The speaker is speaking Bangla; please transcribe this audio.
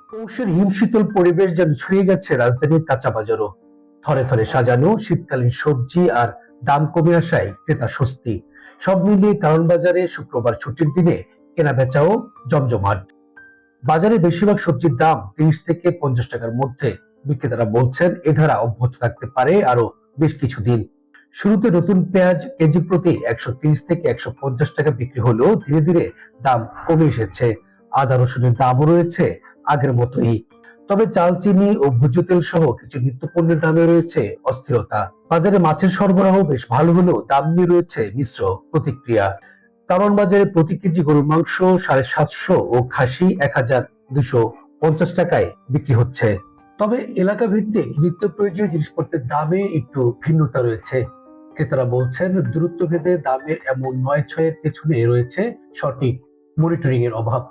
পৌষের হিমশীতল পরিবেশ যেন ছুঁয়ে গেছে রাজধানীর কাঁচা বাজারও। থরে থরে সাজানো শীতকালীন সবজি আর দাম কমে আসায় ক্রেতা স্বস্তি। সব মিলিয়ে কারণ বাজারে শুক্রবার ছুটির দিনে কেনা বেচাও জমজমাট। বাজারে বেশিরভাগ সবজির দাম ৩০ থেকে ৫০ টাকার মধ্যে। বিক্রেতারা বলছেন এ ধারা অব্যাহত থাকতে পারে আরো বেশ কিছুদিন। শুরুতে নতুন পেঁয়াজ কেজি প্রতি ১৩০ থেকে ১৫০ টাকা বিক্রি হলেও ধীরে ধীরে দাম কমে এসেছে। আদা রসুনের দামও রয়েছে আগের মতোই। তবে চাল, চিনি ও ভোজ্য তেল সহ কিছু নিত্য পণ্যের দামে রয়েছে অস্থিরতা। বাজারে মাছের সরবরাহ বেশ ভালো হলেও দাম নিয়ে রয়েছে মিশ্র প্রতিক্রিয়া। কারণ বাজারে প্রতি কেজি গরুর মাংস ৭৫০ ও খাসি ১২৫০ টাকায় বিক্রি হচ্ছে। তবে এলাকা ভিত্তিক নিত্য প্রয়োজনীয় জিনিসপত্রের দামে একটু ভিন্নতা রয়েছে। ক্রেতারা বলছেন দূরত্ব ভেদে দামের এমন নয় ছয়ের পেছনে রয়েছে সঠিক মনিটরিং এর অভাব।